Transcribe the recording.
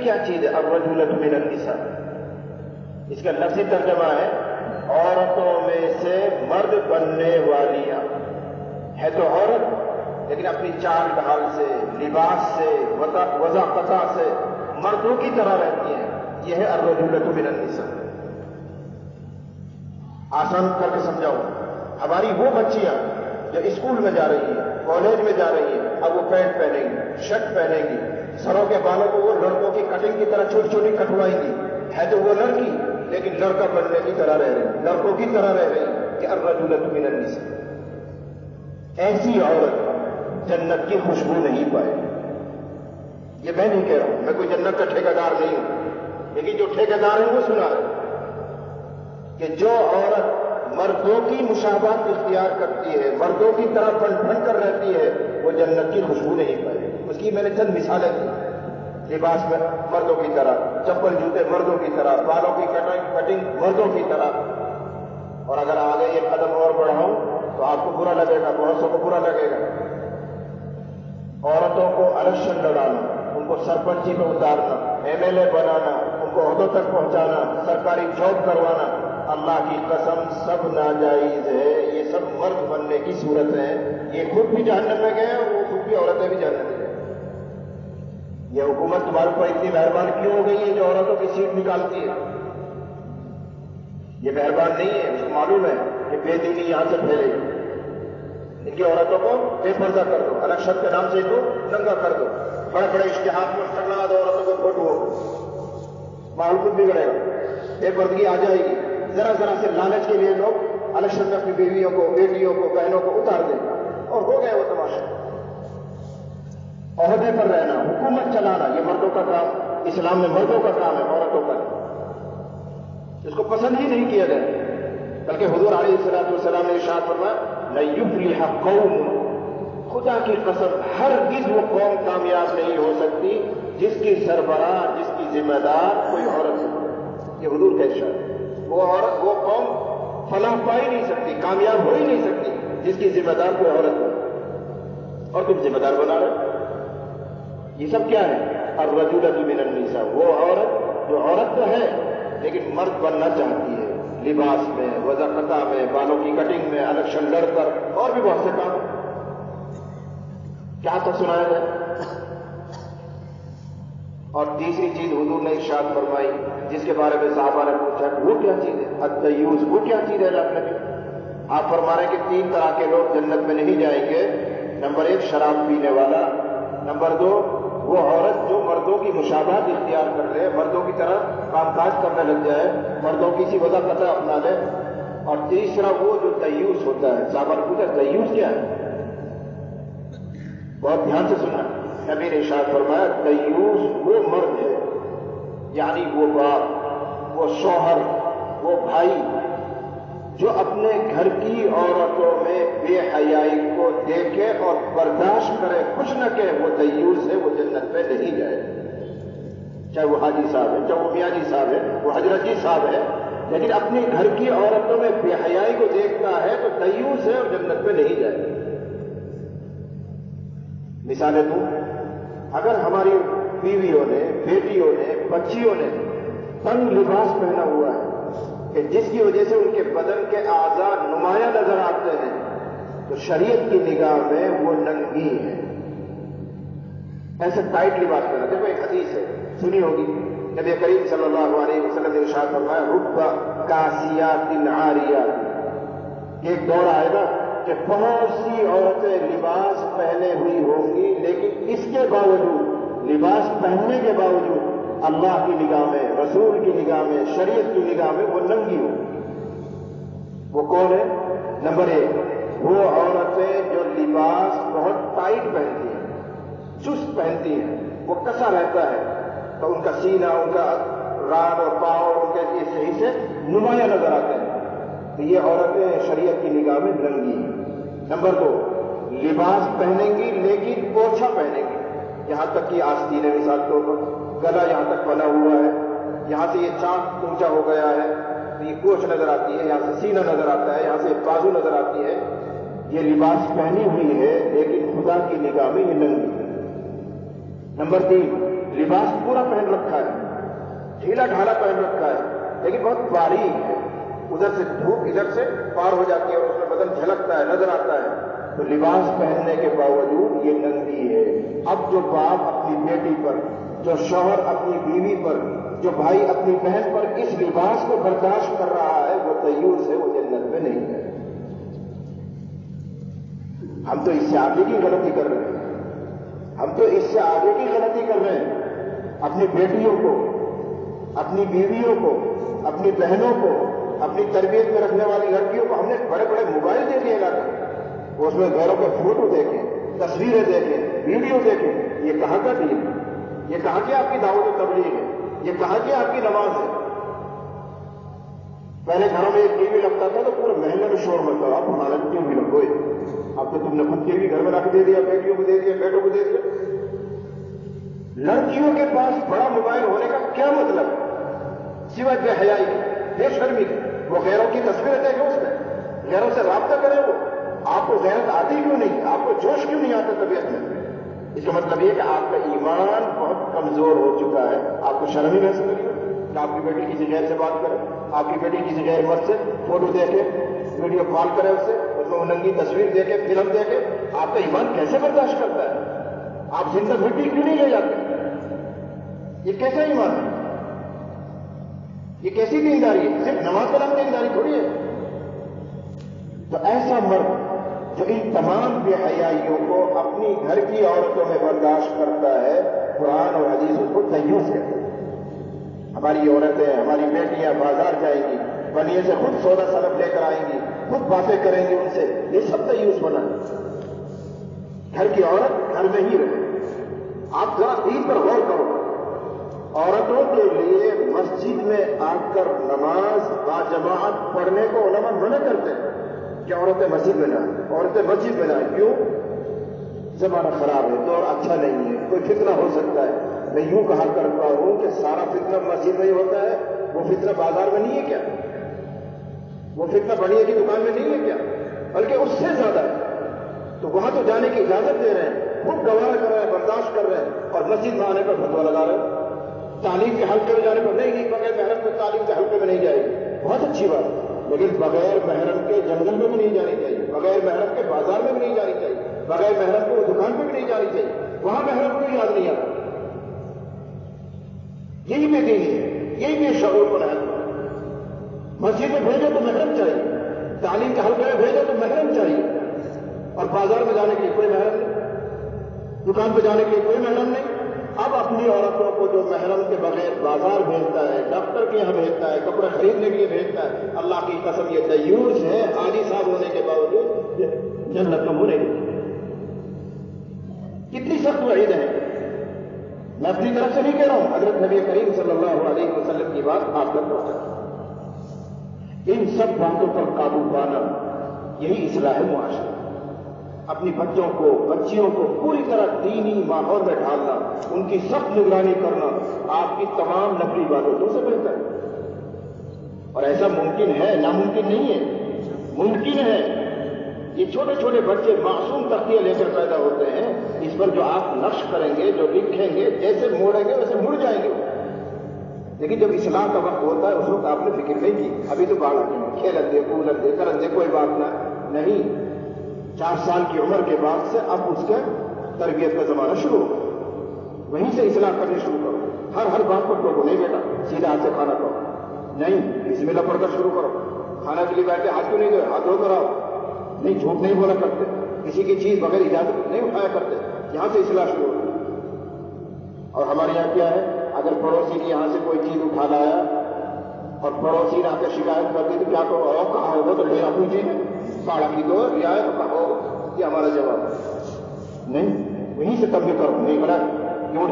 کیا چیز ہے؟ الرجولۃ من النساء، اس کا لفظی ترجمہ ہے عورتوں میں سے مرد بننے والیاں. ہے تو عورت لیکن اپنی چال ڈھال سے، لباس سے، وضاقتہ سے مردوں کی طرح رہتی ہیں. یہ ہے الرجولۃ من النساء. آسان کر کے سمجھاؤں، ہماری وہ بچیاں جو اسکول میں جا رہی ہیں، کالج میں جا رہی ہیں، اب وہ پینٹ پہنیں گی، شرٹ پہنیں گی، سروں کے بالوں کو وہ لڑکوں کی کٹنگ کی طرح چھوٹی چھوٹی کٹوائیں گی. ہے تو وہ لڑکی لیکن لڑکا بننے کی طرح رہ رہی، لڑکوں کی طرح رہ رہی. کہ الرجولۃ من النساء. ایسی عورت جنت کی خوشبو نہیں پائے. یہ میں نہیں کہہ رہا ہوں، میں کوئی جنت کا ٹھیکیدار نہیں ہوں، لیکن جو ٹھیکیدار ہیں وہ سنا ہے کہ جو عورت مردوں کی مشابہت اختیار کرتی ہے، مردوں کی طرح بن بن کر رہتی ہے، وہ جنت کی خوشبو نہیں پائے. اس کی میں نے چند مثالیں دی. لباس میں مردوں کی طرح، چپل جوتے مردوں کی طرح، بالوں کی کٹنگ مردوں کی طرح. اور اگر آگے یہ قدم اور بڑھاؤں تو آپ کو برا لگے گا، بہت سو کو برا لگے گا. عورتوں کو الیکشن لڑانا، ان کو سرپنچی میں اتارنا، MLA بنانا، ان کو عہدوں تک پہنچانا، سرکاری جاب کروانا، اللہ کی قسم سب ناجائز ہے. یہ سب مرد بننے کی صورت ہے. یہ خود بھی جہنم میں گئے اور وہ خود بھی عورتیں بھی جہنم میں گئے. یہ حکومت تمہارے اوپر اتنی مہربان کیوں ہو گئی ہے جو عورتوں کی سیٹ نکالتی ہے؟ یہ مہربان نہیں ہے. اس کو معلوم ہے کہ بے دینی یہاں سے پھیلے گی. ان کی عورتوں کو بے پردہ کر دو، الیکشن کے نام سے ان کو ننگا کر دو، بڑے بڑے اشتہار میں لگا دو عورتوں کو فوٹو ہو، ماحول خود بگڑے گا، بے پردگی آ جائے گی. ذرا ذرا سے لالچ کے لیے لوگ الیکشن میں اپنی بیویوں کو، بیٹیوں کو، بہنوں کو اتار دیں اور ہو گئے وہ تماشا. عہدے پر رہنا، حکومت چلانا، یہ مردوں کا کام. اسلام میں مردوں کا کام ہے، عورتوں کا. اس کو پسند ہی نہیں کیا گیا. بلکہ حضور علیہ الصلوۃ والسلام نے ارشاد فرمایا لن یفلح قوم، خدا کی قسم ہرگز وہ قوم کامیاب نہیں ہو سکتی جس کی سربراہ، جس کی ذمہ دار کوئی عورت ہو. یہ حضور کا ارشاد. وہ قوم فلاح پا ہی نہیں سکتی، کامیاب ہو ہی نہیں سکتی جس کی ذمہ دار کوئی عورت ہو. اور تم ذمہ دار بنا رہے. یہ سب کیا ہے؟ الرجولۃ من النساء. وہ عورت جو عورت تو ہے لیکن مرد بننا چاہتی ہے، لباس میں، وضاقتہ میں، بالوں کی کٹنگ میں، الیکشن لڑ کر، اور بھی بہت سے کام. کیا تو سنایا جائے. اور تیسری چیز حضور نے ارشاد فرمائی جس کے بارے میں صحابہ نے پوچھا وہ کیا چیز ہے؟ الدیوس. وہ کیا چیز ہے اللہ نبی؟ آپ فرما رہے ہیں کہ 3 طرح کے لوگ جنت میں نہیں جائیں گے. نمبر 1 شراب پینے والا، نمبر 2 وہ عورت جو مردوں کی مشابہت اختیار کر لے، مردوں کی طرح کام کاج کرنے لگ جائے، مردوں کی سی وضاقتہ اپنا لے، اور تیسرا وہ جو دیوس ہوتا ہے. صحابہ نے پوچھا دیوس کیا ہے؟ بہت دھیان سے سننا. نبی نے ارشاد فرمایا دیوس وہ مرد ہے، یعنی وہ باپ، وہ شوہر، وہ بھائی جو اپنے گھر کی عورتوں میں بے حیائی کو دیکھے اور برداشت کرے، کچھ نہ کہ وہ دیوس ہے، وہ جنت میں نہیں جائے. چاہے وہ حاجی صاحب ہے، چاہے وہ میاں جی صاحب ہے، وہ حضرت جی صاحب ہے، لیکن اپنے گھر کی عورتوں میں بے حیائی کو دیکھتا ہے تو دیوس ہے اور جنت میں نہیں جائے. مثالیں دوں. اگر ہماری بیویوں نے، بیٹیوں نے، بچیوں نے تنگ لباس پہنا ہوا ہے کہ جس کی وجہ سے ان کے بدن کے اعضاء نمایاں نظر آتے ہیں تو شریعت کی نگاہ میں وہ ننگی ہے. ایسے ٹائٹ لباس پہنا. دیکھو ایک حدیث ہے سنی ہوگی، نبی کریم صلی اللہ علیہ وسلم نے ارشاد فرمایا رب کاسیات عاریات. ایک دور آئے گا کہ بہت سی عورتیں لباس پہنے ہوئی ہوں گی لیکن اس کے باوجود، لباس پہننے کے باوجود اللہ کی نگاہ میں، رسول کی نگاہ میں، شریعت کی نگاہ میں وہ ننگی ہوں. وہ کون ہے؟ نمبر 1 وہ عورتیں جو لباس بہت ٹائٹ پہنتی ہیں، چست پہنتی ہیں، وہ کسا رہتا ہے تو ان کا سینہ، ان کا ران اور پاؤں ان کے اس صحیح سے نمایاں نظر آتے ہیں. تو یہ عورتیں شریعت کی نگاہ میں ننگی ہیں. نمبر 2 لباس پہنیں گی لیکن پوچھا پہنیں گی، یہاں تک کہ آستین ہے، مثال طور پر گلا یہاں تک بنا ہوا ہے، یہاں سے یہ چاک اونچا ہو گیا ہے تو یہ کوچھ نظر آتی ہے، یہاں سے سینہ نظر آتا ہے، یہاں سے بازو نظر آتی ہے. یہ لباس پہنی ہوئی ہے لیکن خدا کی نگاہ میں یہ ننگی ہے. نمبر 3 لباس پورا پہن رکھا ढीला ढाला पहन रखा है, लेकिन बहुत बारीक है, उधर से धूप इधर से पार हो जाती है और उसमें बदन झलकता है, नजर आता है, तो लिबास पहनने के बावजूद ये नंगी है। अब जो बाप अपनी बेटी पर, जो शौहर अपनी बीवी पर, जो भाई अपनी बहन पर इस लिबास को बर्दाश्त कर रहा है, वो तय्यूस है, वो जन्नत में नहीं है। हम तो इससे आगे की गलती कर रहे हैं, हम तो इससे आगे की गलती कर रहे हैं। अपनी बेटियों को, अपनी बीवियों को, अपनी बहनों को, अपनी तरबियत में रखने वाली लड़कियों को हमने बड़े बड़े मोबाइल दे दिए लाकर, वो उसमें घरों के फोटो देखें, तस्वीरें देखें, वीडियो देखें। ये कहाँ का दीन है? ये कहाँ की आपकी दावत और तबलीग है? ये कहाँ की आपकी नमाज है? पहले घरों में एक टीवी लगता था तो पूरे महल्ले में शोर मचता था, आप हमारा टीवी लगो। अब तो तुमने खुद टीवी घर में रख दे दिया, बेटियों को दे दिया, बेटों को दे दिया। लड़कियों के पास बड़ा मोबाइल होने का क्या मतलब है? सिवाय बेहयाई की, बेशर्मी की। वो गैरों की तस्वीरें देखें, उसमें गैरों से राब्ता करें। वो आपको गैरत आती क्यों नहीं? आपको जोश क्यों नहीं आता तबीयत में? इसका मतलब ये कि आपका ईमान बहुत कमजोर हो चुका है। आपको शर्म ही महसूस नहीं होती कि आपकी बेटी किसी गैर से बात करे, आपकी बेटी किसी गैर मर्द से फोटो देखे, वीडियो कॉल करे, उसमें वो नंगी तस्वीर देखे, फिल्म देखे। आपका ईमान कैसे बर्दाश्त करता है? आप जिंदा मिट्टी क्यों नहीं ले जाते? ये कैसा ईमान है? ये कैसी दीनदारी है? सिर्फ नमाज का नाम दीनदारी थोड़ी है। तो ऐसा मर्द जो इन तमाम बेहयाइयों को अपनी घर की औरतों में बर्दाश्त करता है, कुरान और हदीस उसको तय्यूस कहते हैं। हमारी औरतें, हमारी बेटियां बाजार जाएंगी, बनिए से खुद सौदा सनब लेकर आएंगी, खुद बातें करेंगी उनसे, ये सब तय्यूस बना। घर की औरत घर में ही रहे। आप जरा दीन पर गौर करो। औरतों के लिए मस्जिद में आकर नमाज बाजमात पढ़ने को उलमा मना करते हैं कि औरतें मस्जिद में ना आए, औरतें मस्जिद में ना आए। क्यों? जमाना खराब है, दौर अच्छा नहीं है, कोई फितना हो सकता है। मैं यूं कहा करता हूं कि सारा फितना मस्जिद में ही होता है, वो फितना बाजार में नहीं है क्या? वो फितना बढ़िया की दुकान में नहीं है क्या? बल्कि उससे ज्यादा है। तो वहां तो जाने की इजाजत दे रहे हैं, खूब गवारा कर रहे हैं, बर्दाश्त कर रहे हैं, और मस्जिद में आने पर फतवा लगा रहे हैं। तालीम के हल्के में जाने पर नहीं, बगैर महरम के तालीम के हल्के में नहीं जाएगी, बहुत अच्छी बात है। लेकिन बगैर महरम के जंगल में भी नहीं जानी चाहिए, बगैर महरम के बाजार में भी नहीं जानी चाहिए, बगैर महरम के दुकान पे भी नहीं जानी चाहिए। वहां महरम को याद नहीं आता। यही बेदीनी है, यही बेशऊर को रहता है। मस्जिद में भेजो तो महरम चाहिए, तालीम के हल्के में भेजो तो महरम चाहिए, और बाजार में जाने के लिए कोई महरम नहीं, दुकान पर जाने के लिए कोई महरम नहीं। अब अपनी औरतों को जो महरम के बगैर बाजार भेजता है, डॉक्टर के यहां भेजता है, कपड़े खरीदने के लिए भेजता है, अल्लाह की कसम ये तय्यूस है। हाजी साहब होने के बावजूद जन्नत में मुने। कितनी सख्त वईद है। मैं अपनी तरफ से नहीं कह रहा हूं, हजरत नबी करीम सल्लल्लाहु अलैहि वसल्लम की बात आप तक पहुंचा। इन सब बातों पर काबू पाना यही इस्लाह मुआशरा। अपनी बच्चों को, बच्चियों को पूरी तरह दीनी माहौल में ढालना, उनकी सख्त निगरानी करना आपकी तमाम नफली इबादतों से बेहतर है। और ऐसा मुमकिन है, नामुमकिन नहीं है, मुमकिन है। ये छोटे छोटे बच्चे मासूम तख्तियां लेकर पैदा होते हैं, इस पर जो आप नक्श करेंगे, जो लिखेंगे, जैसे मोड़ेंगे वैसे मुड़ जाएंगे। लेकिन जब इस्लाह का वक्त होता है उस वक्त आपने फिक्र नहीं की। अभी तो बालक है, खेलन दे, कूलन दे, करन दे, कोई बात ना नहीं। 4 साल की उम्र के बाद से अब उसके तरबियत का जमाना शुरू हो, वहीं से इस्लाह करनी शुरू करो। हर बात पर टोको नहीं बेटा, सीधा हाथ से खाना खाओ, नहीं बिस्मिल्लाह पढ़कर शुरू करो। खाना के लिए बैठे हाथ क्यों नहीं धोए, हाथ धो कर आओ। नहीं, झूठ नहीं बोला करते, किसी की चीज बगैर इजाजत नहीं उठाया करते। यहां से इस्लाह शुरू होती है। और हमारे यहाँ क्या है, अगर पड़ोसी की यहां से कोई चीज उठा लाया और पड़ोसी ने आकर शिकायत कर दी तो क्या कहो, और कहा होगा तो ले आ पूछे साड़ा की दो रियाय तो कहो, ये हमारा जवाब नहीं। वहीं से तब भी करो, नहीं बड़ा क्यों